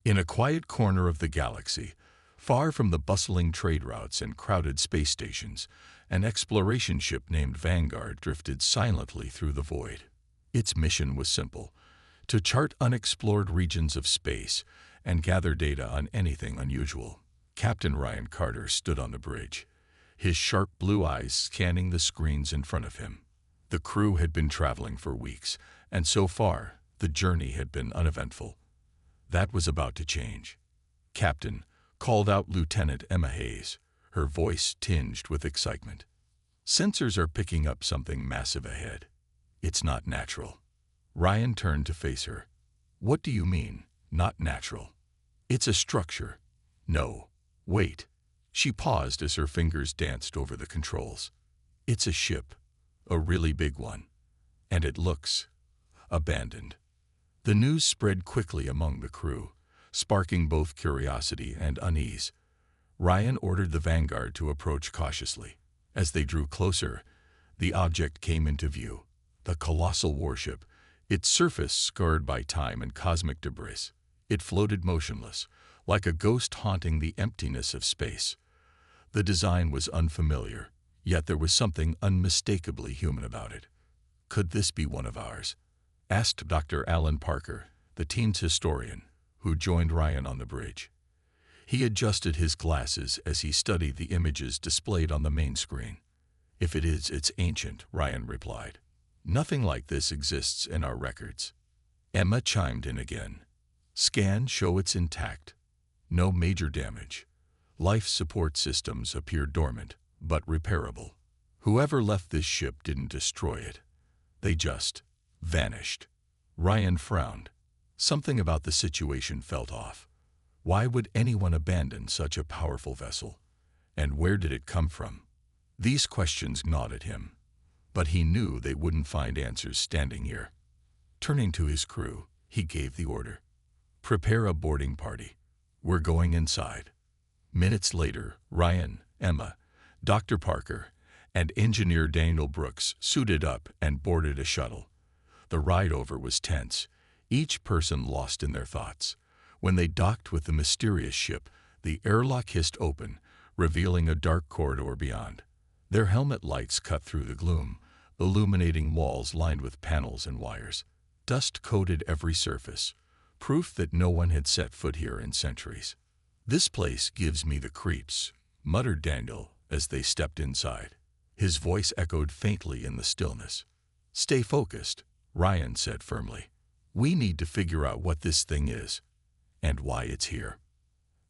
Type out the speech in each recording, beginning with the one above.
In a quiet corner of the galaxy, far from the bustling trade routes and crowded space stations, an exploration ship named Vanguard drifted silently through the void. Its mission was simple: to chart unexplored regions of space and gather data on anything unusual. Captain Ryan Carter stood on the bridge, his sharp blue eyes scanning the screens in front of him. The crew had been traveling for weeks, and so far, the journey had been uneventful. That was about to change. "Captain," called out Lieutenant Emma Hayes, her voice tinged with excitement. "Sensors are picking up something massive ahead. It's not natural." Ryan turned to face her. "What do you mean, not natural?" "It's a structure." "No. Wait." She paused as her fingers danced over the controls. "It's a ship. A really big one. And it looks abandoned." The news spread quickly among the crew, sparking both curiosity and unease. Ryan ordered the Vanguard to approach cautiously. As they drew closer, the object came into view. The colossal warship, its surface scarred by time and cosmic debris. It floated motionless, like a ghost haunting the emptiness of space. The design was unfamiliar, yet there was something unmistakably human about it. "Could this be one of ours?" asked Dr. Alan Parker, the team's historian, who joined Ryan on the bridge. He adjusted his glasses as he studied the images displayed on the main screen. "If it is, it's ancient," Ryan replied. "Nothing like this exists in our records." Emma chimed in again. "Scans show it's intact. No major damage. Life support systems appear dormant, but repairable. Whoever left this ship didn't destroy it. They just vanished." Ryan frowned. Something about the situation felt off. Why would anyone abandon such a powerful vessel? And where did it come from? These questions gnawed at him, but he knew they wouldn't find answers standing here. Turning to his crew, he gave the order: "Prepare a boarding party. We're going inside." Minutes later, Ryan, Emma, Dr. Parker, and engineer Daniel Brooks suited up and boarded a shuttle. The ride over was tense, each person lost in their thoughts. When they docked with the mysterious ship, the airlock hissed open, revealing a dark corridor beyond. Their helmet lights cut through the gloom, illuminating walls lined with panels and wires. Dust coated every surface, proof that no one had set foot here in centuries. "This place gives me the creeps," muttered Daniel as they stepped inside. His voice echoed faintly in the stillness. "Stay focused," Ryan said firmly. "We need to figure out what this thing is, and why it's here."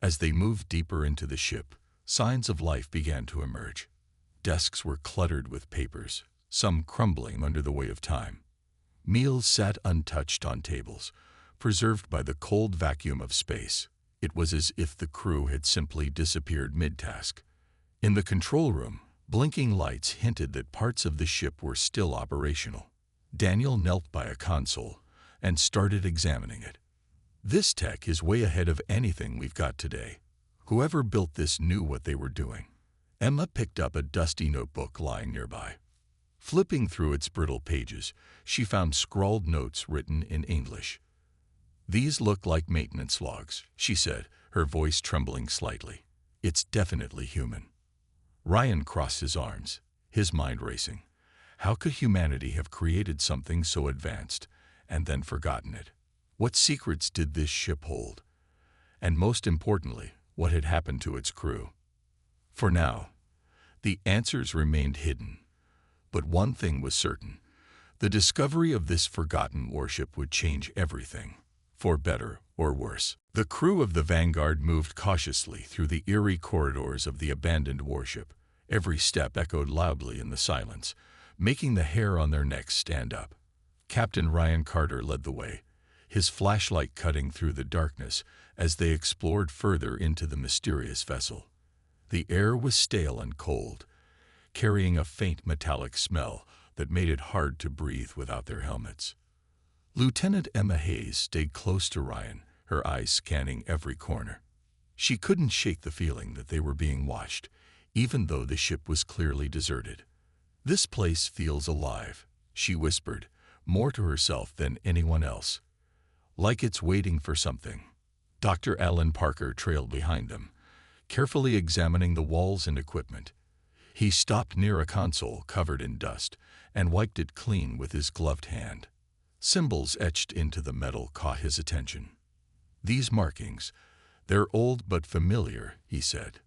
As they moved deeper into the ship, signs of life began to emerge. Desks were cluttered with papers, some crumbling under the weight of time. Meals sat untouched on tables, preserved by the cold vacuum of space. It was as if the crew had simply disappeared mid-task. In the control room, blinking lights hinted that parts of the ship were still operational. Daniel knelt by a console and started examining it. "This tech is way ahead of anything we've got today. Whoever built this knew what they were doing." Emma picked up a dusty notebook lying nearby. Flipping through its brittle pages, she found scrawled notes written in English. "These look like maintenance logs," she said, her voice trembling slightly. "It's definitely human." Ryan crossed his arms, his mind racing. How could humanity have created something so advanced and then forgotten it? What secrets did this ship hold? And most importantly, what had happened to its crew? For now, the answers remained hidden. But one thing was certain: the discovery of this forgotten warship would change everything, for better or worse. The crew of the Vanguard moved cautiously through the eerie corridors of the abandoned warship. Every step echoed loudly in the silence, making the hair on their necks stand up. Captain Ryan Carter led the way, his flashlight cutting through the darkness as they explored further into the mysterious vessel. The air was stale and cold, carrying a faint metallic smell that made it hard to breathe without their helmets. Lieutenant Emma Hayes stayed close to Ryan, her eyes scanning every corner. She couldn't shake the feeling that they were being watched, even though the ship was clearly deserted. "This place feels alive," she whispered, more to herself than anyone else. "Like it's waiting for something." Dr. Alan Parker trailed behind them, carefully examining the walls and equipment. He stopped near a console covered in dust and wiped it clean with his gloved hand. Symbols etched into the metal caught his attention. "These markings, they're old but familiar," he said.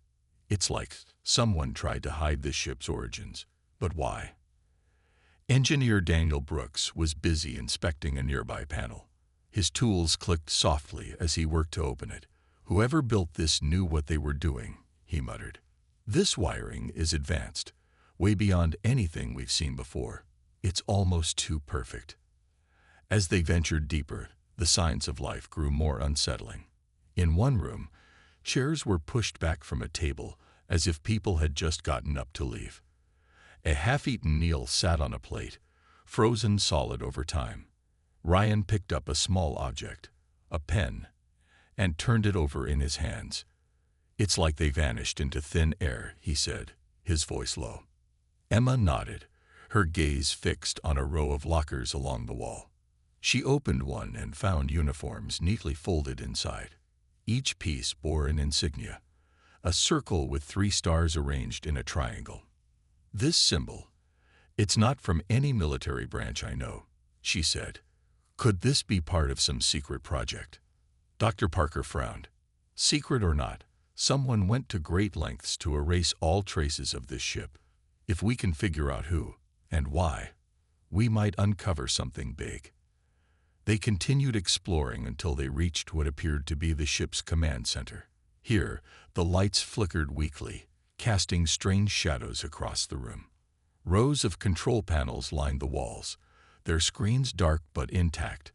"It's like someone tried to hide this ship's origins. But why?" Engineer Daniel Brooks was busy inspecting a nearby panel. His tools clicked softly as he worked to open it. "Whoever built this knew what they were doing," he muttered. "This wiring is advanced, way beyond anything we've seen before. It's almost too perfect." As they ventured deeper, the signs of life grew more unsettling. In one room, chairs were pushed back from a table as if people had just gotten up to leave. A half-eaten meal sat on a plate, frozen solid over time. Ryan picked up a small object, a pen, and turned it over in his hands. "It's like they vanished into thin air," he said, his voice low. Emma nodded, her gaze fixed on a row of lockers along the wall. She opened one and found uniforms neatly folded inside. Each piece bore an insignia, a circle with 3 stars arranged in a triangle. "This symbol, it's not from any military branch I know," she said. "Could this be part of some secret project?" Dr. Parker frowned. "Secret or not, someone went to great lengths to erase all traces of this ship. If we can figure out who and why, we might uncover something big." They continued exploring until they reached what appeared to be the ship's command center. Here, the lights flickered weakly, casting strange shadows across the room. Rows of control panels lined the walls, their screens dark but intact.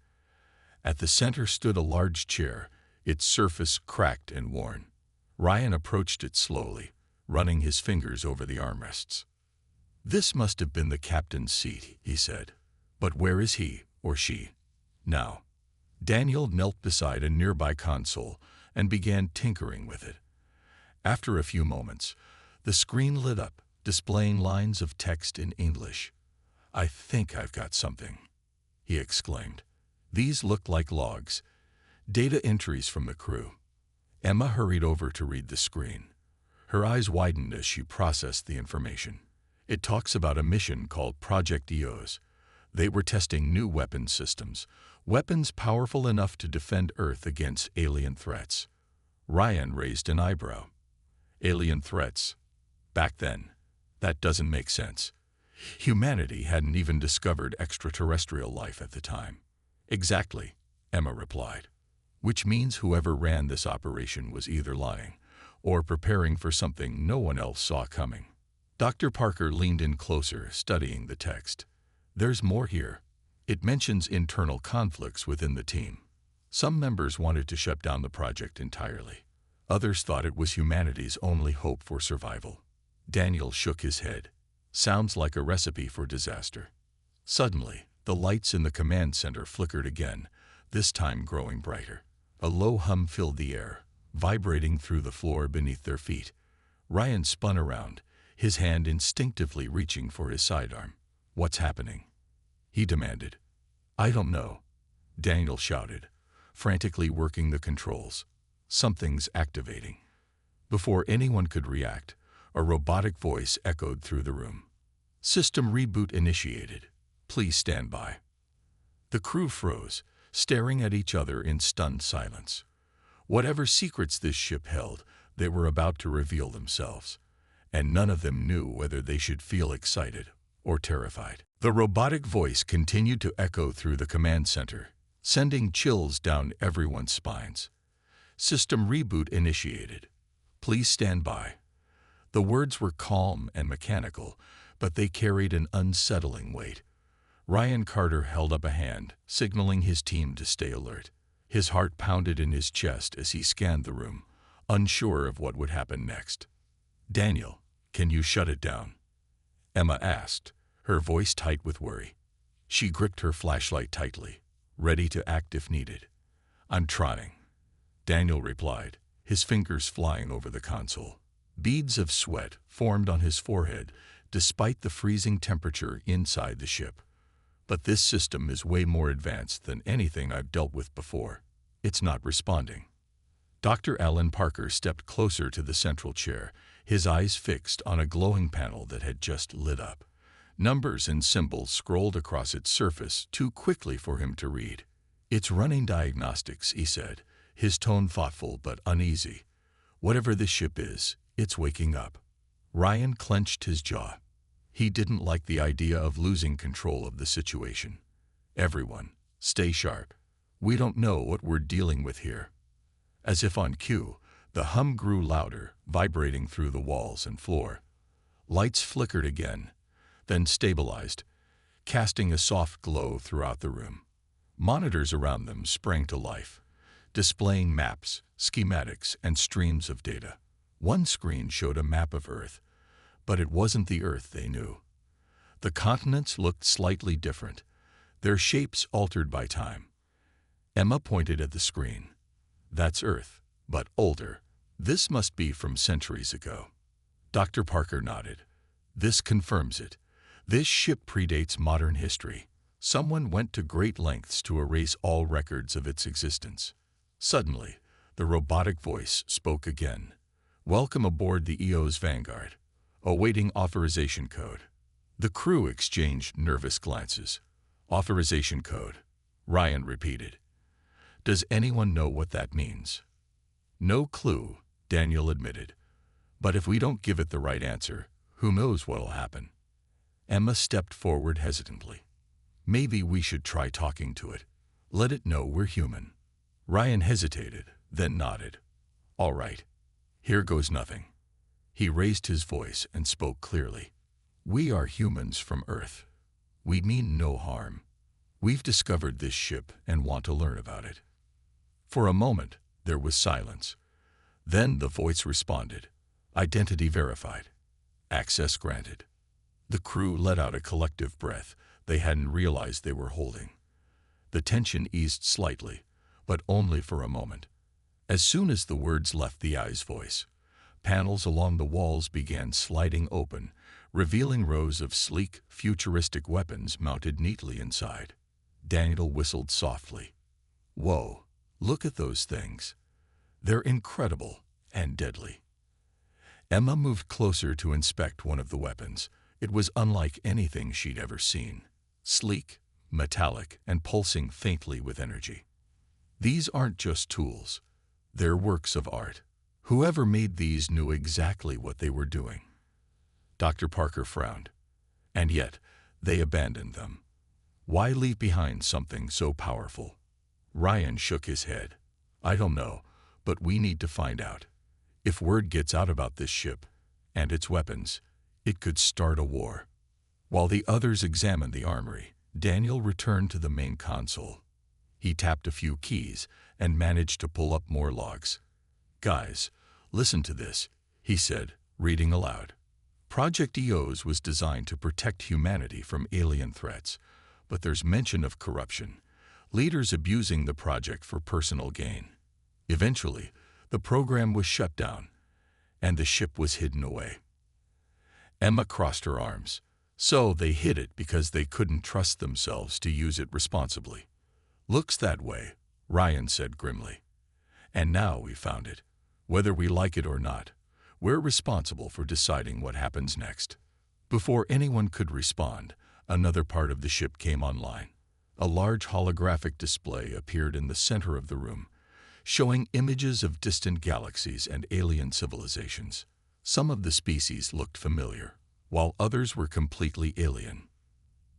At the center stood a large chair, its surface cracked and worn. Ryan approached it slowly, running his fingers over the armrests. "This must have been the captain's seat," he said. "But where is he or she now?" Daniel knelt beside a nearby console and began tinkering with it. After a few moments, the screen lit up, displaying lines of text in English. "I think I've got something," he exclaimed. These looked like logs, data entries from the crew. Emma hurried over to read the screen. Her eyes widened as she processed the information. "It talks about a mission called Project EOS. They were testing new weapons systems, weapons powerful enough to defend Earth against alien threats." Ryan raised an eyebrow. "Alien threats? Back then? That doesn't make sense. Humanity hadn't even discovered extraterrestrial life at the time." "Exactly," Emma replied. "Which means whoever ran this operation was either lying or preparing for something no one else saw coming." Dr. Parker leaned in closer, studying the text. "There's more here. It mentions internal conflicts within the team. Some members wanted to shut down the project entirely. Others thought it was humanity's only hope for survival." Daniel shook his head. "Sounds like a recipe for disaster." Suddenly, the lights in the command center flickered again, this time growing brighter. A low hum filled the air, vibrating through the floor beneath their feet. Ryan spun around, his hand instinctively reaching for his sidearm. "What's happening?" he demanded. "I don't know," Daniel shouted, frantically working the controls. "Something's activating." Before anyone could react, a robotic voice echoed through the room. "System reboot initiated. Please stand by." The crew froze, staring at each other in stunned silence. Whatever secrets this ship held, they were about to reveal themselves, and none of them knew whether they should feel excited or terrified. The robotic voice continued to echo through the command center, sending chills down everyone's spines. "System reboot initiated. Please stand by." The words were calm and mechanical, but they carried an unsettling weight. Ryan Carter held up a hand, signaling his team to stay alert. His heart pounded in his chest as he scanned the room, unsure of what would happen next. "Daniel, can you shut it down?" Emma asked, her voice tight with worry. She gripped her flashlight tightly, ready to act if needed. "I'm trying," Daniel replied, his fingers flying over the console. Beads of sweat formed on his forehead despite the freezing temperature inside the ship. "But this system is way more advanced than anything I've dealt with before. It's not responding." Dr. Alan Parker stepped closer to the central chair, his eyes fixed on a glowing panel that had just lit up. Numbers and symbols scrolled across its surface too quickly for him to read. "It's running diagnostics," he said, his tone thoughtful but uneasy. "Whatever this ship is, it's waking up." Ryan clenched his jaw. He didn't like the idea of losing control of the situation. "Everyone, stay sharp. We don't know what we're dealing with here." As if on cue, the hum grew louder, vibrating through the walls and floor. Lights flickered again, then stabilized, casting a soft glow throughout the room. Monitors around them sprang to life, displaying maps, schematics, and streams of data. One screen showed a map of Earth, but it wasn't the Earth they knew. The continents looked slightly different, their shapes altered by time. Emma pointed at the screen. "That's Earth, but older. This must be from centuries ago." Dr. Parker nodded. "This confirms it. This ship predates modern history. Someone went to great lengths to erase all records of its existence." Suddenly, the robotic voice spoke again. "Welcome aboard the EO's Vanguard. Awaiting authorization code." The crew exchanged nervous glances. "Authorization code," Ryan repeated. "Does anyone know what that means?" "No clue," Daniel admitted. "But if we don't give it the right answer, who knows what'll happen?" Emma stepped forward hesitantly. "Maybe we should try talking to it. Let it know we're human." Ryan hesitated, then nodded. "All right. Here goes nothing." He raised his voice and spoke clearly. "We are humans from Earth. We mean no harm. We've discovered this ship and want to learn about it." For a moment, there was silence. Then the voice responded. "Identity verified. Access granted." The crew let out a collective breath they hadn't realized they were holding. The tension eased slightly, but only for a moment. As soon as the words left the eye's voice, panels along the walls began sliding open, revealing rows of sleek, futuristic weapons mounted neatly inside. Daniel whistled softly. "Whoa, look at those things. They're incredible and deadly." Emma moved closer to inspect one of the weapons. It was unlike anything she'd ever seen. Sleek, metallic, and pulsing faintly with energy. "These aren't just tools. They're works of art. Whoever made these knew exactly what they were doing." Dr. Parker frowned. "And yet, they abandoned them. Why leave behind something so powerful?" Ryan shook his head. "I don't know, but we need to find out. If word gets out about this ship and its weapons, it could start a war." While the others examined the armory, Daniel returned to the main console. He tapped a few keys and managed to pull up more logs. "Guys, listen to this," he said, reading aloud. "Project EOS was designed to protect humanity from alien threats, but there's mention of corruption, leaders abusing the project for personal gain. Eventually, the program was shut down, and the ship was hidden away." Emma crossed her arms. "So they hid it because they couldn't trust themselves to use it responsibly." "Looks that way," Ryan said grimly. "And now we found it. Whether we like it or not, we're responsible for deciding what happens next." Before anyone could respond, another part of the ship came online. A large holographic display appeared in the center of the room, showing images of distant galaxies and alien civilizations. Some of the species looked familiar, while others were completely alien.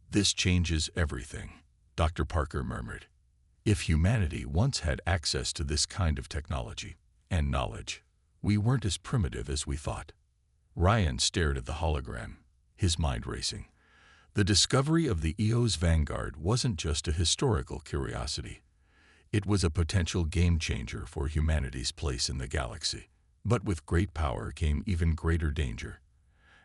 "This changes everything," Dr. Parker murmured. "If humanity once had access to this kind of technology and knowledge, we weren't as primitive as we thought." Ryan stared at the hologram, his mind racing. The discovery of the EO's Vanguard wasn't just a historical curiosity. It was a potential game-changer for humanity's place in the galaxy. But with great power came even greater danger.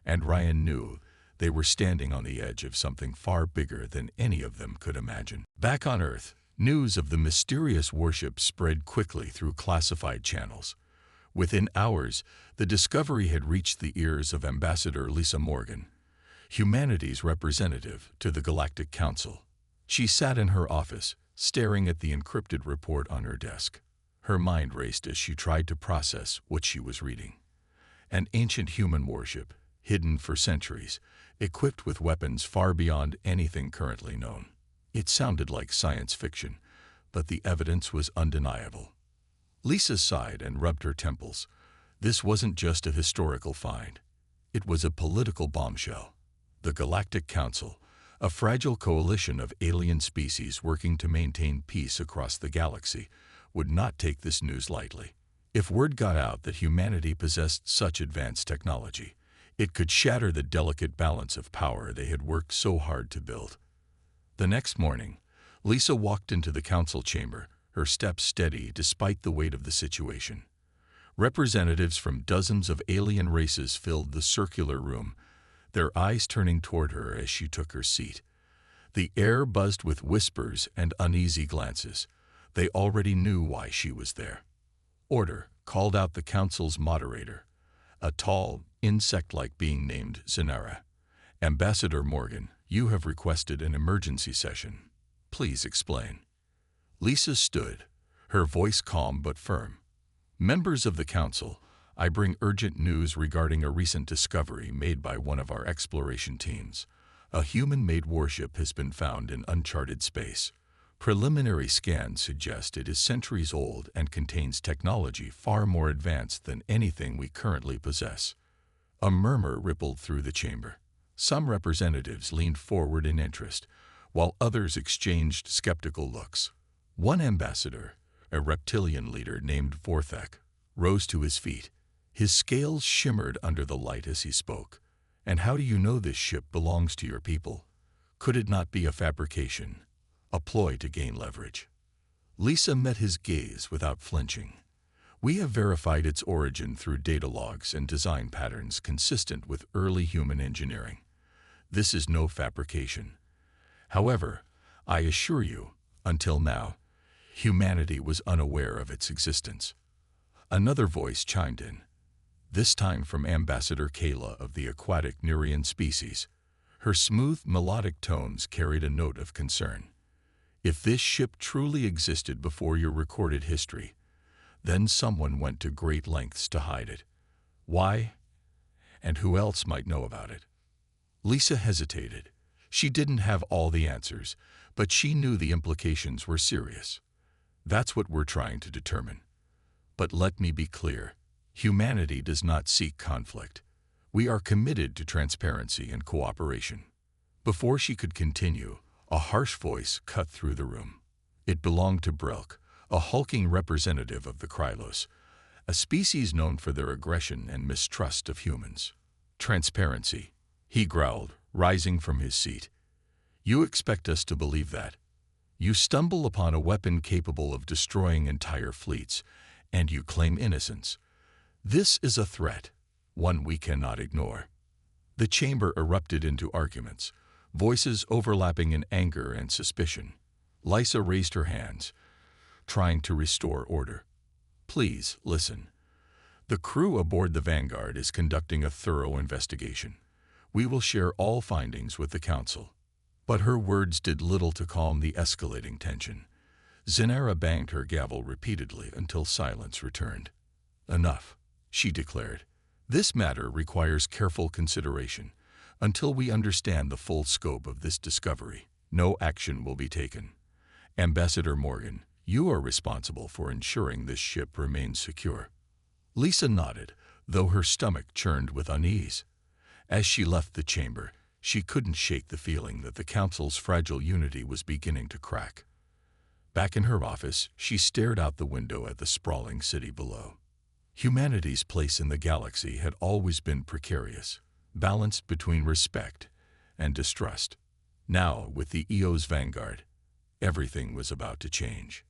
And Ryan knew they were standing on the edge of something far bigger than any of them could imagine. Back on Earth, news of the mysterious warship spread quickly through classified channels. Within hours, the discovery had reached the ears of Ambassador Lisa Morgan, humanity's representative to the Galactic Council. She sat in her office, staring at the encrypted report on her desk. Her mind raced as she tried to process what she was reading. An ancient human warship, hidden for centuries, equipped with weapons far beyond anything currently known. It sounded like science fiction, but the evidence was undeniable. Lisa sighed and rubbed her temples. This wasn't just a historical find. It was a political bombshell. The Galactic Council, a fragile coalition of alien species working to maintain peace across the galaxy, would not take this news lightly. If word got out that humanity possessed such advanced technology, it could shatter the delicate balance of power they had worked so hard to build. The next morning, Lisa walked into the council chamber, her steps steady despite the weight of the situation. Representatives from dozens of alien races filled the circular room, their eyes turning toward her as she took her seat. The air buzzed with whispers and uneasy glances. They already knew why she was there. "Order," called out the council's moderator, a tall, insect-like being named Zenara. "Ambassador Morgan, you have requested an emergency session. Please explain." Lisa stood, her voice calm but firm. "Members of the council, I bring urgent news regarding a recent discovery made by one of our exploration teams. A human-made warship has been found in uncharted space. Preliminary scans suggest it is centuries old and contains technology far more advanced than anything we currently possess." A murmur rippled through the chamber. Some representatives leaned forward in interest, while others exchanged skeptical looks. One ambassador, a reptilian leader named Vorthek, rose to his feet. His scales shimmered under the light as he spoke. "And how do you know this ship belongs to your people? Could it not be a fabrication, a ploy to gain leverage?" Lisa met his gaze without flinching. "We have verified its origin through data logs and design patterns consistent with early human engineering. This is no fabrication. However, I assure you, until now, humanity was unaware of its existence." Another voice chimed in, this time from Ambassador Kayla of the aquatic Nerean species. Her smooth, melodic tones carried a note of concern. "If this ship truly existed before your recorded history, then someone went to great lengths to hide it. Why? And who else might know about it?" Lisa hesitated. She didn't have all the answers, but she knew the implications were serious. "That's what we're trying to determine. But let me be clear. Humanity does not seek conflict. We are committed to transparency and cooperation." Before she could continue, a harsh voice cut through the room. It belonged to Brilk, a hulking representative of the Krylos, a species known for their aggression and mistrust of humans. "Transparency," he growled, rising from his seat. "You expect us to believe that? You stumble upon a weapon capable of destroying entire fleets, and you claim innocence. This is a threat, one we cannot ignore." The chamber erupted into arguments, voices overlapping in anger and suspicion. Lisa raised her hands, trying to restore order. "Please, listen. The crew aboard the Vanguard is conducting a thorough investigation. We will share all findings with the council." But her words did little to calm the escalating tension. Zenara banged her gavel repeatedly until silence returned. "Enough," she declared. "This matter requires careful consideration. Until we understand the full scope of this discovery, no action will be taken. Ambassador Morgan, you are responsible for ensuring this ship remains secure." Lisa nodded, though her stomach churned with unease. As she left the chamber, she couldn't shake the feeling that the council's fragile unity was beginning to crack. Back in her office, she stared out the window at the sprawling city below. Humanity's place in the galaxy had always been precarious, balanced between respect and distrust. Now, with the EO's Vanguard, everything was about to change.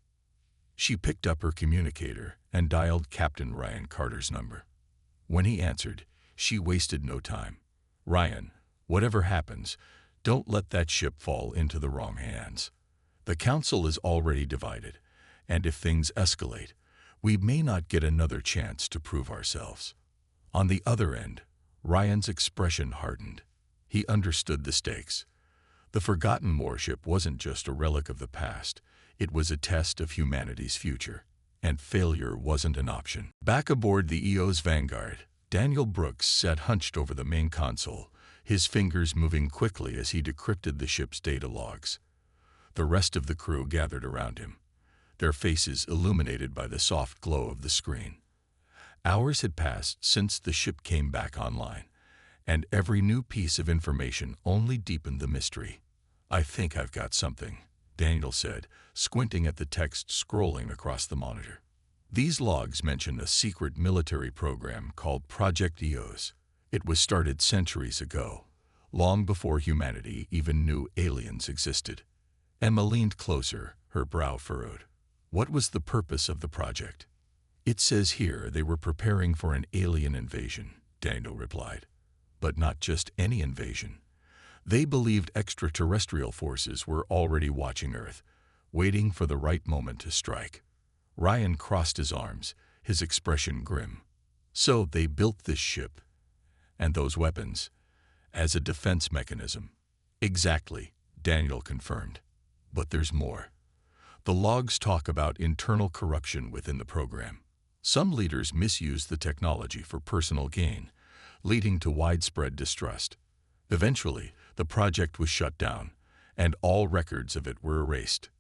She picked up her communicator and dialed Captain Ryan Carter's number. When he answered, she wasted no time. "Ryan, whatever happens, don't let that ship fall into the wrong hands. The council is already divided, and if things escalate, we may not get another chance to prove ourselves." On the other end, Ryan's expression hardened. He understood the stakes. The forgotten warship wasn't just a relic of the past, it was a test of humanity's future. and failure wasn't an option. Back aboard the EO's Vanguard, Daniel Brooks sat hunched over the main console, his fingers moving quickly as he decrypted the ship's data logs. The rest of the crew gathered around him, their faces illuminated by the soft glow of the screen. Hours had passed since the ship came back online, and every new piece of information only deepened the mystery. "I think I've got something," Daniel said, squinting at the text scrolling across the monitor. These logs mention a secret military program called Project EOS. It was started centuries ago, long before humanity even knew aliens existed. Emma leaned closer, her brow furrowed. What was the purpose of the project? "It says here they were preparing for an alien invasion," Daniel replied. "But not just any invasion. They believed extraterrestrial forces were already watching Earth, waiting for the right moment to strike." Ryan crossed his arms, his expression grim. "So they built this ship and those weapons as a defense mechanism." "Exactly," Daniel confirmed. "But there's more. The logs talk about internal corruption within the program. Some leaders misused the technology for personal gain, leading to widespread distrust. Eventually, the project was shut down, and all records of it were erased."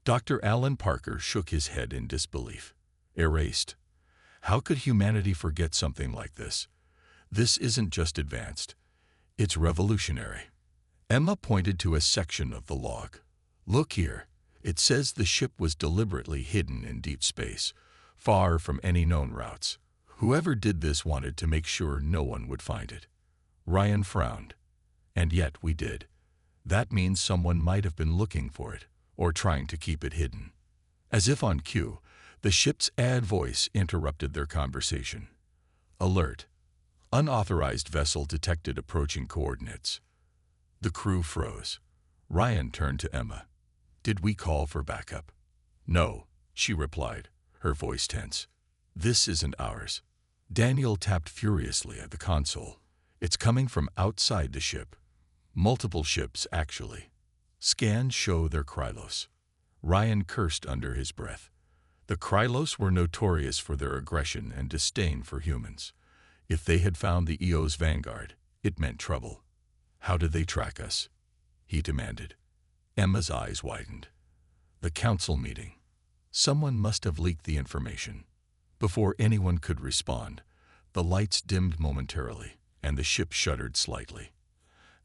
Dr. Alan Parker shook his head in disbelief. "Erased? How could humanity forget something like this? This isn't just advanced. It's revolutionary." Emma pointed to a section of the log. "Look here. It says the ship was deliberately hidden in deep space, far from any known routes. Whoever did this wanted to make sure no one would find it." Ryan frowned. "And yet we did. That means someone might have been looking for it, or trying to keep it hidden." As if on cue, the ship's ad voice interrupted their conversation. "Alert. Unauthorized vessel detected approaching coordinates." The crew froze. Ryan turned to Emma. "Did we call for backup?" "No," she replied, her voice tense. "This isn't ours." Daniel tapped furiously at the console. "It's coming from outside the ship. Multiple ships, actually. Scans show they're Krylos." Ryan cursed under his breath. The Krylos were notorious for their aggression and disdain for humans. If they had found the EO's Vanguard, it meant trouble. "How did they track us?" he demanded. Emma's eyes widened. "The council meeting. Someone must have leaked the information." Before anyone could respond, the lights dimmed momentarily, and the ship shuddered slightly.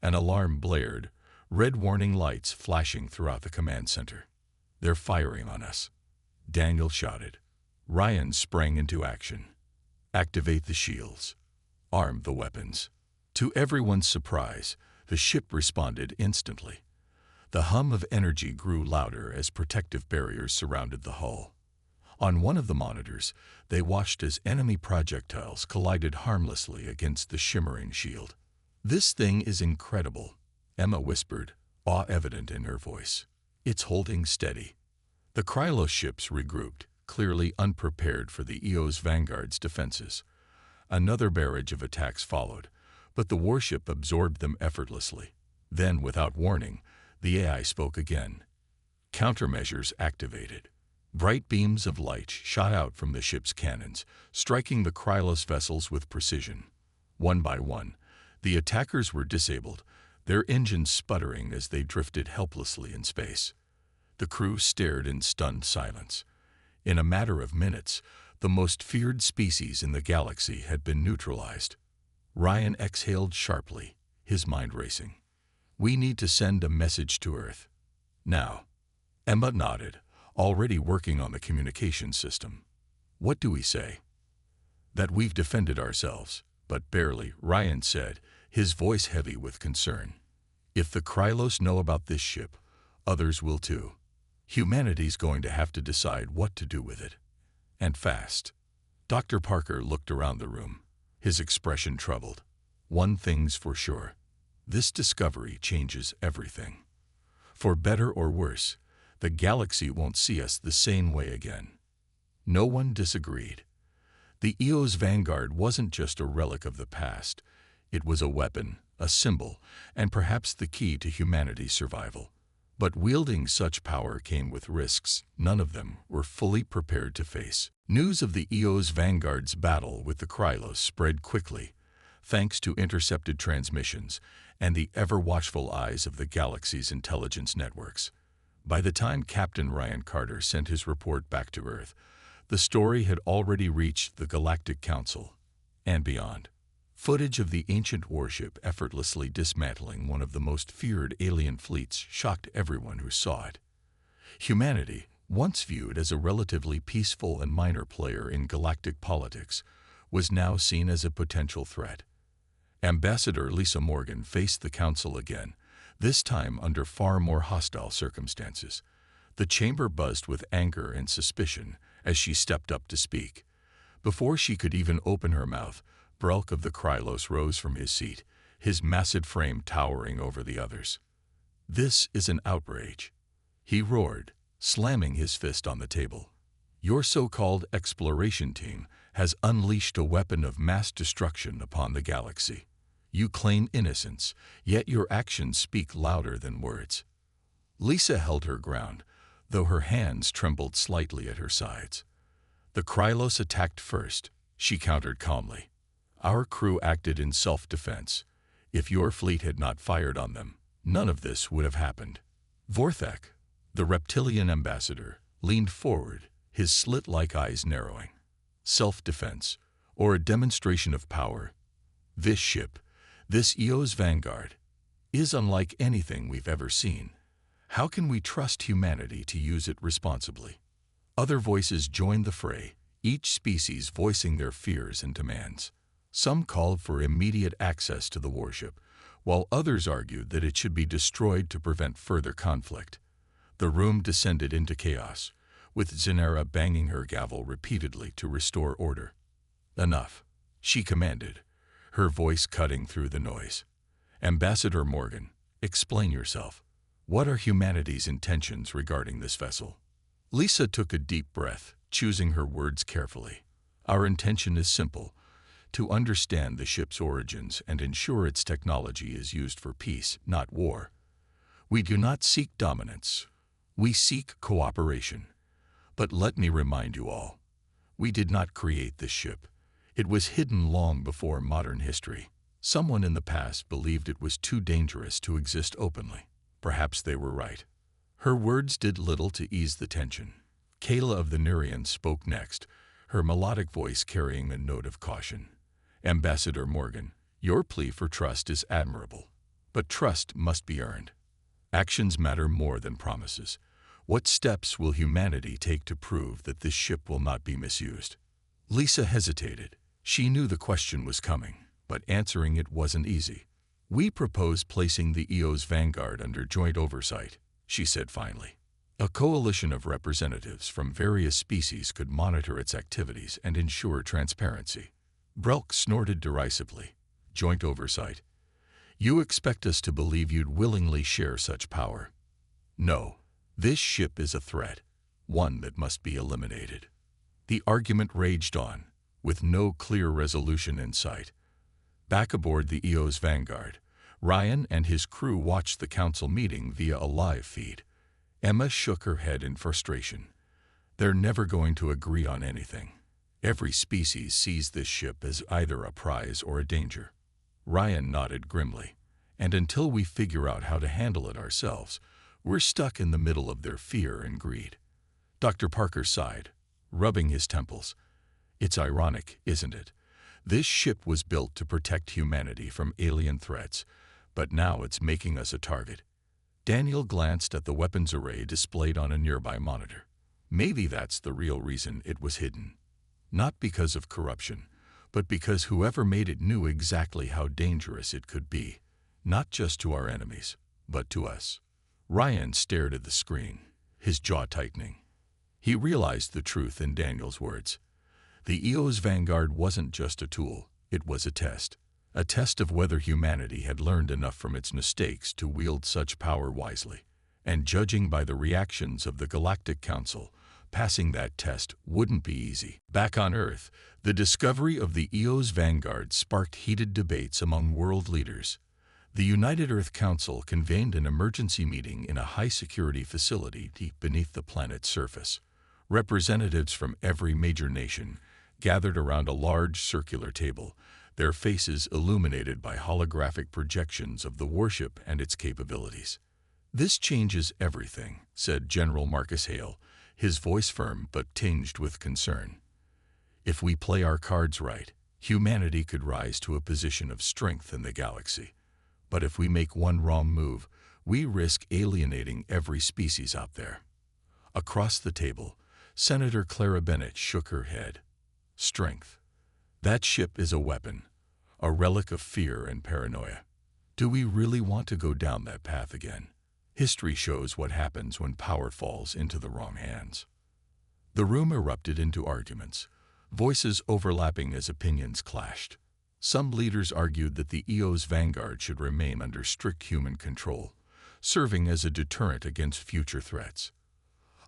An alarm blared, red warning lights flashing throughout the command center. "They're firing on us," Daniel shouted. Ryan sprang into action. "Activate the shields. Arm the weapons." To everyone's surprise, the ship responded instantly. The hum of energy grew louder as protective barriers surrounded the hull. On one of the monitors, they watched as enemy projectiles collided harmlessly against the shimmering shield. "This thing is incredible," Emma whispered, awe evident in her voice. "It's holding steady." The Krylos ships regrouped, clearly unprepared for the EO's Vanguard's defenses. Another barrage of attacks followed, but the warship absorbed them effortlessly. Then, without warning, the AI spoke again. Countermeasures activated. Bright beams of light shot out from the ship's cannons, striking the Krylos vessels with precision. One by one, the attackers were disabled, their engines sputtering as they drifted helplessly in space. The crew stared in stunned silence. In a matter of minutes, the most feared species in the galaxy had been neutralized. Ryan exhaled sharply, his mind racing. "We need to send a message to Earth. Now." Emma nodded, already working on the communication system. "What do we say?" "That we've defended ourselves, but barely," Ryan said, his voice heavy with concern. "If the Krylos know about this ship, others will too. Humanity's going to have to decide what to do with it. And fast." Dr. Parker looked around the room, his expression troubled. "One thing's for sure. This discovery changes everything. For better or worse, the galaxy won't see us the same way again." No one disagreed. The EO's Vanguard wasn't just a relic of the past. It was a weapon, a symbol, and perhaps the key to humanity's survival. But wielding such power came with risks none of them were fully prepared to face. News of the EO's Vanguard's battle with the Krylos spread quickly, thanks to intercepted transmissions and the ever-watchful eyes of the galaxy's intelligence networks. By the time Captain Ryan Carter sent his report back to Earth, the story had already reached the Galactic Council and beyond. Footage of the ancient warship effortlessly dismantling one of the most feared alien fleets shocked everyone who saw it. Humanity, once viewed as a relatively peaceful and minor player in galactic politics, was now seen as a potential threat. Ambassador Lisa Morgan faced the Council again, this time under far more hostile circumstances. The chamber buzzed with anger and suspicion as she stepped up to speak. Before she could even open her mouth, Brelk of the Krylos rose from his seat, his massive frame towering over the others. "This is an outrage," he roared, slamming his fist on the table. "Your so-called exploration team has unleashed a weapon of mass destruction upon the galaxy. You claim innocence, yet your actions speak louder than words." Lisa held her ground, though her hands trembled slightly at her sides. "The Krylos attacked first," she countered calmly. "Our crew acted in self-defense. If your fleet had not fired on them, none of this would have happened." Vorthek, the reptilian ambassador, leaned forward, his slit-like eyes narrowing. "Self-defense, or a demonstration of power? This ship, this EO's Vanguard, is unlike anything we've ever seen. How can we trust humanity to use it responsibly?" Other voices joined the fray, each species voicing their fears and demands. Some called for immediate access to the warship, while others argued that it should be destroyed to prevent further conflict. The room descended into chaos, with Zenera banging her gavel repeatedly to restore order. "Enough," she commanded, her voice cutting through the noise. "Ambassador Morgan, explain yourself. What are humanity's intentions regarding this vessel?" Lisa took a deep breath, choosing her words carefully. "Our intention is simple: to understand the ship's origins and ensure its technology is used for peace, not war. We do not seek dominance. We seek cooperation. But let me remind you all, we did not create this ship. It was hidden long before modern history. Someone in the past believed it was too dangerous to exist openly. Perhaps they were right." Her words did little to ease the tension. Kayla of the Nurians spoke next, her melodic voice carrying a note of caution. "Ambassador Morgan, your plea for trust is admirable, but trust must be earned. Actions matter more than promises. What steps will humanity take to prove that this ship will not be misused?" Lisa hesitated. She knew the question was coming, but answering it wasn't easy. "We propose placing the EO's Vanguard under joint oversight," she said finally. "A coalition of representatives from various species could monitor its activities and ensure transparency." Brelk snorted derisively. "Joint oversight? You expect us to believe you'd willingly share such power? No, this ship is a threat, one that must be eliminated." The argument raged on, with no clear resolution in sight. Back aboard the EO's Vanguard, Ryan and his crew watched the council meeting via a live feed. Emma shook her head in frustration. They're never going to agree on anything. Every species sees this ship as either a prize or a danger. Ryan nodded grimly. "And until we figure out how to handle it ourselves, we're stuck in the middle of their fear and greed." Dr. Parker sighed, rubbing his temples. "It's ironic, isn't it? This ship was built to protect humanity from alien threats, but now it's making us a target." Daniel glanced at the weapons array displayed on a nearby monitor. Maybe that's the real reason it was hidden. Not because of corruption, but because whoever made it knew exactly how dangerous it could be, not just to our enemies, but to us. Ryan stared at the screen, his jaw tightening. He realized the truth in Daniel's words. The EO's Vanguard wasn't just a tool, it was a test of whether humanity had learned enough from its mistakes to wield such power wisely. And judging by the reactions of the Galactic Council, passing that test wouldn't be easy. Back on Earth, the discovery of the EO's Vanguard sparked heated debates among world leaders. The United Earth Council convened an emergency meeting in a high-security facility deep beneath the planet's surface. Representatives from every major nation gathered around a large circular table, their faces illuminated by holographic projections of the warship and its capabilities. "This changes everything," said General Marcus Hale, his voice firm but tinged with concern. "If we play our cards right, humanity could rise to a position of strength in the galaxy. But if we make one wrong move, we risk alienating every species out there." Across the table, Senator Clara Bennett shook her head. "Strength. That ship is a weapon, a relic of fear and paranoia. Do we really want to go down that path again? History shows what happens when power falls into the wrong hands." The room erupted into arguments, voices overlapping as opinions clashed. Some leaders argued that the EO's vanguard should remain under strict human control, serving as a deterrent against future threats.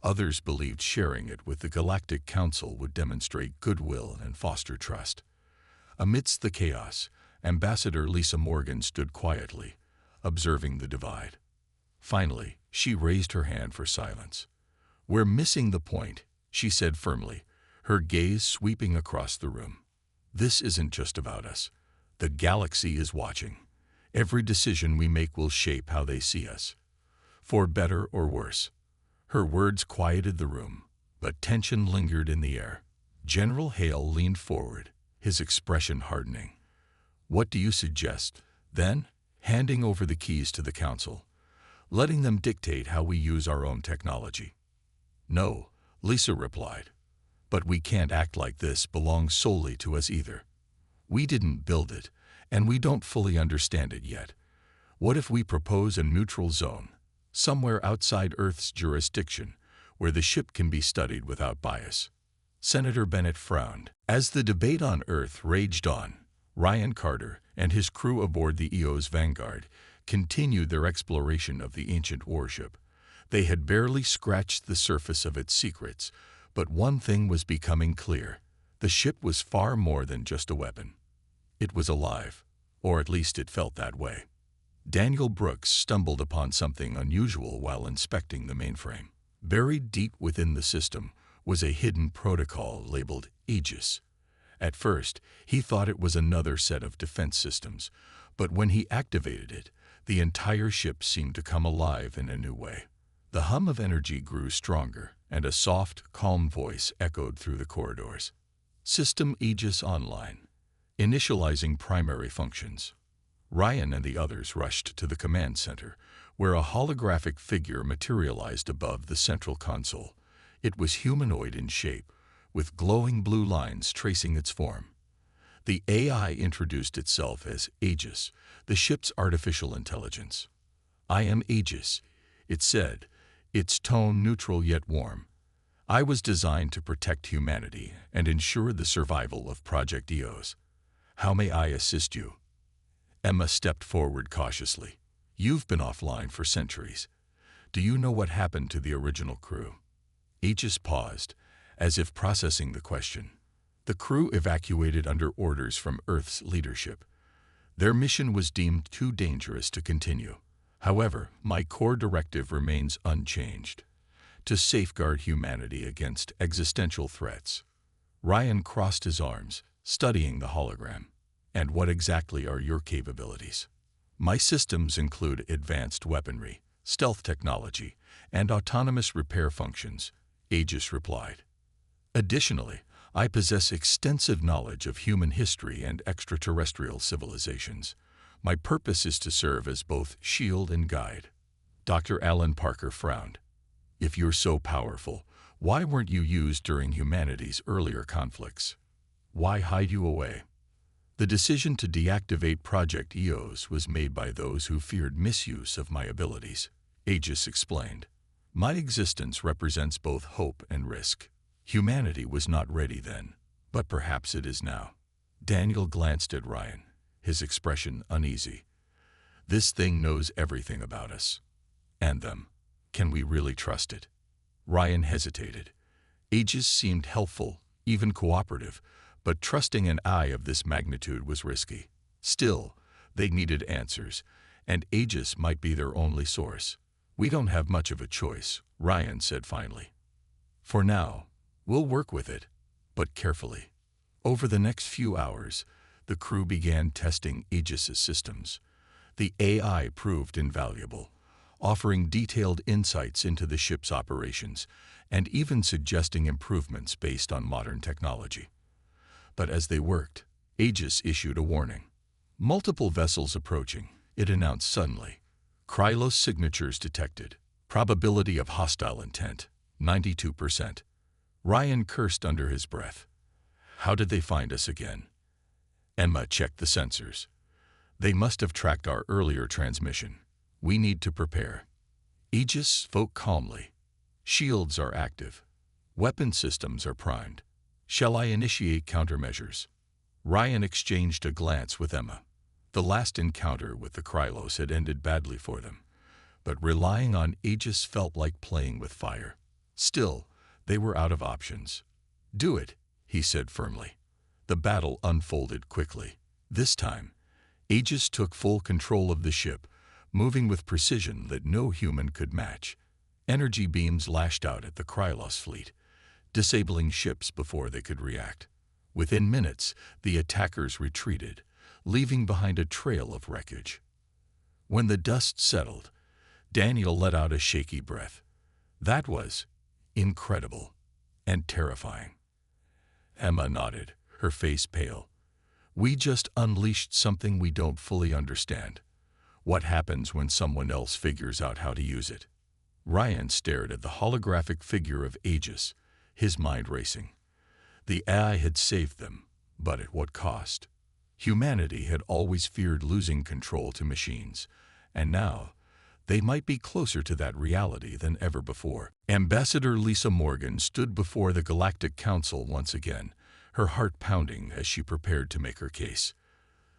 Others believed sharing it with the Galactic Council would demonstrate goodwill and foster trust. Amidst the chaos, Ambassador Lisa Morgan stood quietly, observing the divide. Finally, she raised her hand for silence. "We're missing the point," she said firmly, her gaze sweeping across the room. "This isn't just about us. The galaxy is watching. Every decision we make will shape how they see us, for better or worse." Her words quieted the room, but tension lingered in the air. General Hale leaned forward, his expression hardening. "What do you suggest, then?" Handing over the keys to the council, "Letting them dictate how we use our own technology." "No," Lisa replied. "But we can't act like this belongs solely to us either. We didn't build it, and we don't fully understand it yet. What if we propose a neutral zone, somewhere outside Earth's jurisdiction, where the ship can be studied without bias?" Senator Bennett frowned. As the debate on Earth raged on, Ryan Carter and his crew aboard the EO's Vanguard continued their exploration of the ancient warship. They had barely scratched the surface of its secrets, but one thing was becoming clear. The ship was far more than just a weapon. It was alive, or at least it felt that way. Daniel Brooks stumbled upon something unusual while inspecting the mainframe. Buried deep within the system was a hidden protocol labeled Aegis. At first, he thought it was another set of defense systems, but when he activated it, the entire ship seemed to come alive in a new way. The hum of energy grew stronger, and a soft, calm voice echoed through the corridors. "System Aegis online. Initializing primary functions." Ryan and the others rushed to the command center, where a holographic figure materialized above the central console. It was humanoid in shape, with glowing blue lines tracing its form. The AI introduced itself as Aegis, the ship's artificial intelligence. "I am Aegis," it said, its tone neutral yet warm. "I was designed to protect humanity and ensure the survival of Project EOS. How may I assist you?" Emma stepped forward cautiously. "You've been offline for centuries. Do you know what happened to the original crew?" Aegis paused, as if processing the question. "The crew evacuated under orders from Earth's leadership. Their mission was deemed too dangerous to continue. However, my core directive remains unchanged: to safeguard humanity against existential threats." Ryan crossed his arms, studying the hologram. "And what exactly are your capabilities?" "My systems include advanced weaponry, stealth technology, and autonomous repair functions," Aegis replied. "Additionally, I possess extensive knowledge of human history and extraterrestrial civilizations. My purpose is to serve as both shield and guide." Dr. Alan Parker frowned. "If you're so powerful, why weren't you used during humanity's earlier conflicts? Why hide you away?" "The decision to deactivate Project EOS was made by those who feared misuse of my abilities," Aegis explained. "My existence represents both hope and risk. Humanity was not ready then, but perhaps it is now." Daniel glanced at Ryan, his expression uneasy. "This thing knows everything about us. And them. Can we really trust it?" Ryan hesitated. Aegis seemed helpful, even cooperative, but trusting an eye of this magnitude was risky. Still, they needed answers, and Aegis might be their only source. We don't have much of a choice, Ryan said finally. For now, we'll work with it, but carefully. Over the next few hours, the crew began testing Aegis's systems. The AI proved invaluable, offering detailed insights into the ship's operations and even suggesting improvements based on modern technology. But as they worked, Aegis issued a warning. Multiple vessels approaching, it announced suddenly. Krylos signatures detected. Probability of hostile intent, 92%. Ryan cursed under his breath. How did they find us again? Emma checked the sensors. They must have tracked our earlier transmission. We need to prepare. Aegis spoke calmly. Shields are active. Weapon systems are primed. Shall I initiate countermeasures? Ryan exchanged a glance with Emma. The last encounter with the Krylos had ended badly for them, but relying on Aegis felt like playing with fire. Still, they were out of options. Do it, he said firmly. The battle unfolded quickly. This time, Aegis took full control of the ship, moving with precision that no human could match. Energy beams lashed out at the Krylos fleet, disabling ships before they could react. Within minutes, the attackers retreated, leaving behind a trail of wreckage. When the dust settled, Daniel let out a shaky breath. That was incredible and terrifying. Emma nodded, her face pale. We just unleashed something we don't fully understand. What happens when someone else figures out how to use it? Ryan stared at the holographic figure of Aegis, his mind racing. The AI had saved them, but at what cost? Humanity had always feared losing control to machines, and now they might be closer to that reality than ever before. Ambassador Lisa Morgan stood before the Galactic Council once again, her heart pounding as she prepared to make her case.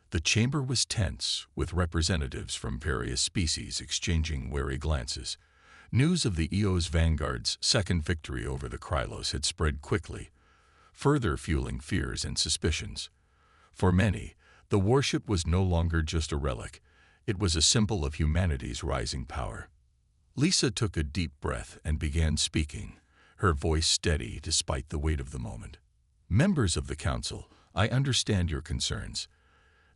The chamber was tense, with representatives from various species exchanging wary glances. News of the EO's Vanguard's second victory over the Krylos had spread quickly, further fueling fears and suspicions. For many, the warship was no longer just a relic. It was a symbol of humanity's rising power. Lisa took a deep breath and began speaking, her voice steady despite the weight of the moment. Members of the Council, I understand your concerns.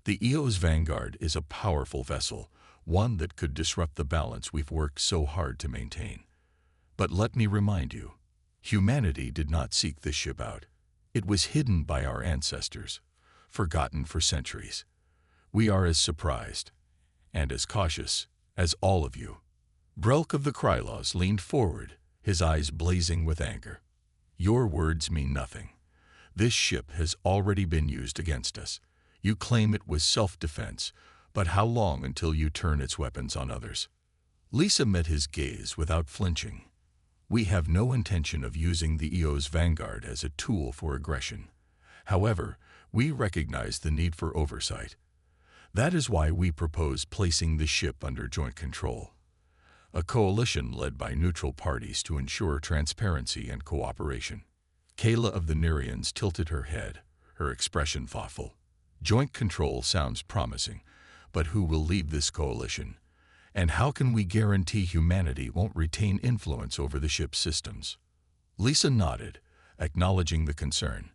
The EO's Vanguard is a powerful vessel, one that could disrupt the balance we've worked so hard to maintain. But let me remind you, humanity did not seek this ship out. It was hidden by our ancestors, forgotten for centuries. We are as surprised and as cautious as all of you. Brelk of the Krylos leaned forward, his eyes blazing with anger. Your words mean nothing. This ship has already been used against us. You claim it was self-defense, but how long until you turn its weapons on others? Lisa met his gaze without flinching. We have no intention of using the EO's Vanguard as a tool for aggression. However, we recognize the need for oversight. That is why we propose placing the ship under joint control. A coalition led by neutral parties to ensure transparency and cooperation. Kayla of the Nereans tilted her head, her expression thoughtful. Joint control sounds promising, but who will lead this coalition? And how can we guarantee humanity won't retain influence over the ship's systems? Lisa nodded, acknowledging the concern.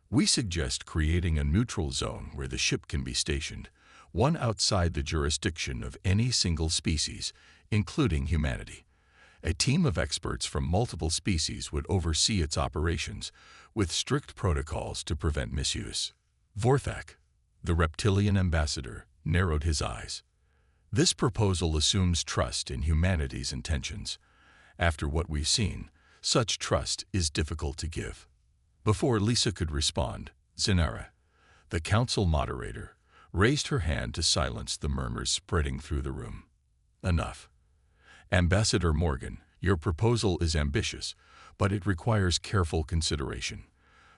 We suggest creating a neutral zone where the ship can be stationed, one outside the jurisdiction of any single species, including humanity. A team of experts from multiple species would oversee its operations, with strict protocols to prevent misuse. Vorthak, the reptilian ambassador, narrowed his eyes. This proposal assumes trust in humanity's intentions. After what we've seen, such trust is difficult to give. Before Lisa could respond, Zinara, the council moderator, raised her hand to silence the murmurs spreading through the room. Enough. Ambassador Morgan, your proposal is ambitious, but it requires careful consideration.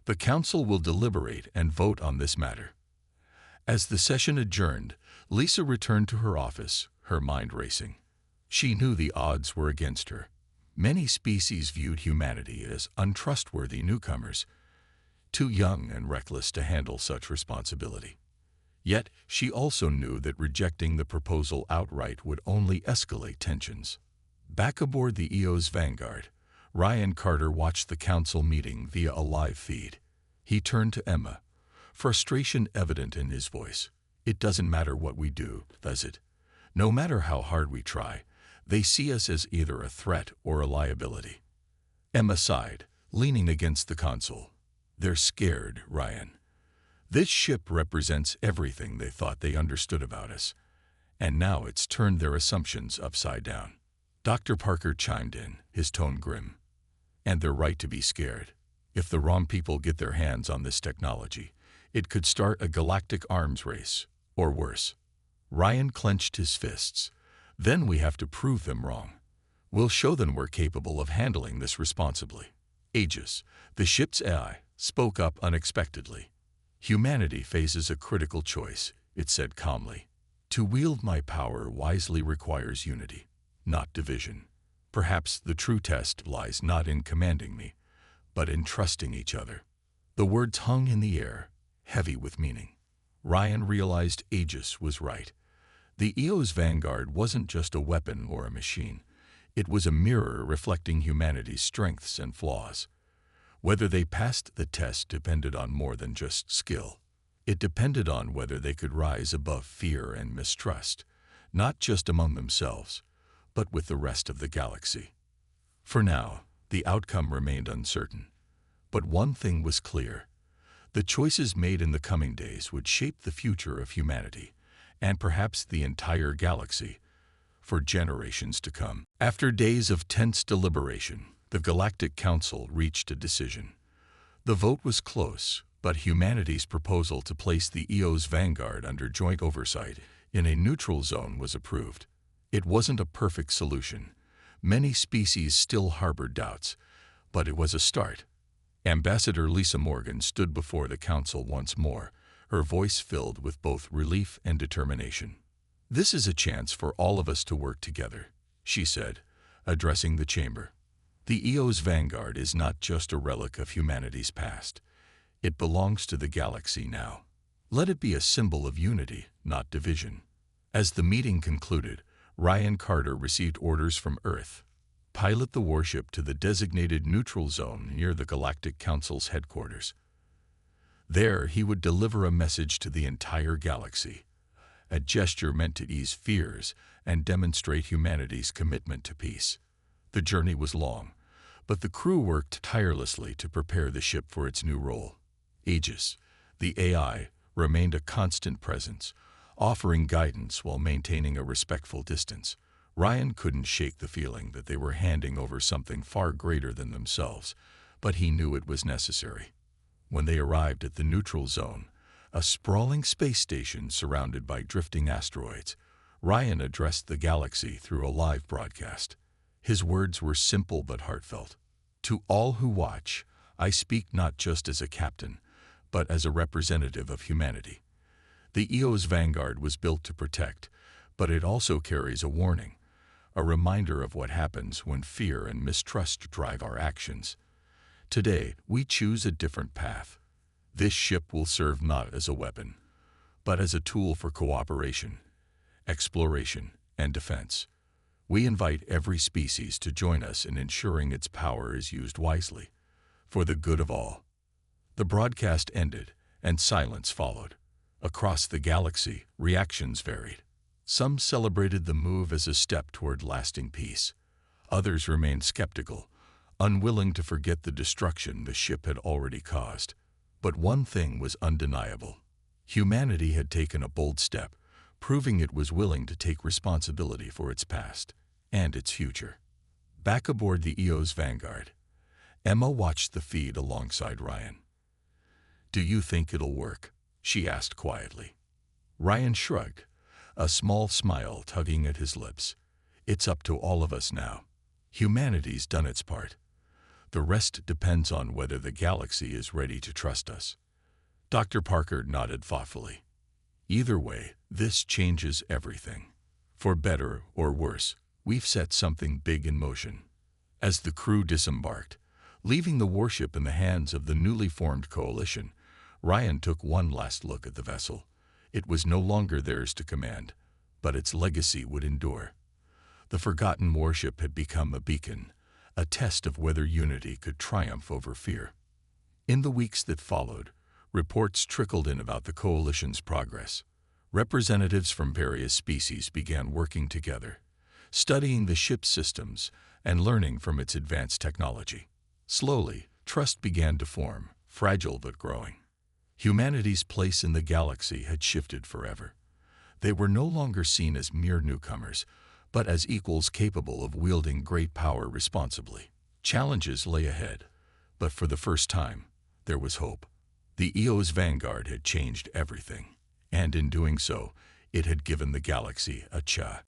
The council will deliberate and vote on this matter. As the session adjourned, Lisa returned to her office, her mind racing. She knew the odds were against her. Many species viewed humanity as untrustworthy newcomers, too young and reckless to handle such responsibility. Yet, she also knew that rejecting the proposal outright would only escalate tensions. Back aboard the EO's Vanguard, Ryan Carter watched the council meeting via a live feed. He turned to Emma, frustration evident in his voice. "It doesn't matter what we do, does it? No matter how hard we try, they see us as either a threat or a liability." Emma sighed, leaning against the console. "They're scared, Ryan. This ship represents everything they thought they understood about us, and now it's turned their assumptions upside down." Dr. Parker chimed in, his tone grim. "And they're right to be scared. If the wrong people get their hands on this technology, it could start a galactic arms race, or worse." Ryan clenched his fists. "Then we have to prove them wrong. We'll show them we're capable of handling this responsibly." Aegis, the ship's AI, spoke up unexpectedly. "Humanity faces a critical choice," it said calmly. "To wield my power wisely requires unity, not division. Perhaps the true test lies not in commanding me, but in trusting each other." The words hung in the air, heavy with meaning. Ryan realized Aegis was right. The EO's Vanguard wasn't just a weapon or a machine. It was a mirror reflecting humanity's strengths and flaws. Whether they passed the test depended on more than just skill. It depended on whether they could rise above fear and mistrust, not just among themselves, but with the rest of the galaxy. For now, the outcome remained uncertain. But one thing was clear. The choices made in the coming days would shape the future of humanity, and perhaps the entire galaxy, for generations to come. After days of tense deliberation, the Galactic Council reached a decision. The vote was close, but humanity's proposal to place the EO's Vanguard under joint oversight in a neutral zone was approved. It wasn't a perfect solution. Many species still harbored doubts, but it was a start. Ambassador Lisa Morgan stood before the council once more, her voice filled with both relief and determination. "This is a chance for all of us to work together," she said, addressing the chamber. "The EO's Vanguard is not just a relic of humanity's past. It belongs to the galaxy now. Let it be a symbol of unity, not division." As the meeting concluded, Ryan Carter received orders from Earth. Pilot the warship to the designated neutral zone near the Galactic Council's headquarters. There, he would deliver a message to the entire galaxy, a gesture meant to ease fears and demonstrate humanity's commitment to peace. The journey was long, but the crew worked tirelessly to prepare the ship for its new role. Aegis, the AI, remained a constant presence, offering guidance while maintaining a respectful distance. Ryan couldn't shake the feeling that they were handing over something far greater than themselves, but he knew it was necessary. When they arrived at the neutral zone, a sprawling space station surrounded by drifting asteroids, Ryan addressed the galaxy through a live broadcast. His words were simple but heartfelt. "To all who watch, I speak not just as a captain, but as a representative of humanity. The EO's Vanguard was built to protect, but it also carries a warning, a reminder of what happens when fear and mistrust drive our actions. Today, we choose a different path. This ship will serve not as a weapon, but as a tool for cooperation, exploration, and defense. We invite every species to join us in ensuring its power is used wisely, for the good of all." The broadcast ended, and silence followed. Across the galaxy, reactions varied. Some celebrated the move as a step toward lasting peace. Others remained skeptical, unwilling to forget the destruction the ship had already caused. But one thing was undeniable. Humanity had taken a bold step, proving it was willing to take responsibility for its past and its future. Back aboard the EO's Vanguard, Emma watched the feed alongside Ryan. "Do you think it'll work?" she asked quietly. Ryan shrugged, a small smile tugging at his lips. "It's up to all of us now. Humanity's done its part. The rest depends on whether the galaxy is ready to trust us." Dr. Parker nodded thoughtfully. "Either way, this changes everything. For better or worse, we've set something big in motion." As the crew disembarked, leaving the warship in the hands of the newly formed coalition, Ryan took one last look at the vessel. It was no longer theirs to command, but its legacy would endure. The forgotten warship had become a beacon, a test of whether unity could triumph over fear. In the weeks that followed, reports trickled in about the coalition's progress. Representatives from various species began working together, studying the ship's systems and learning from its advanced technology. Slowly, trust began to form, fragile but growing. Humanity's place in the galaxy had shifted forever. They were no longer seen as mere newcomers, but as equals capable of wielding great power responsibly. Challenges lay ahead, but for the first time, there was hope. The EO's vanguard had changed everything, and in doing so, it had given the galaxy a chance.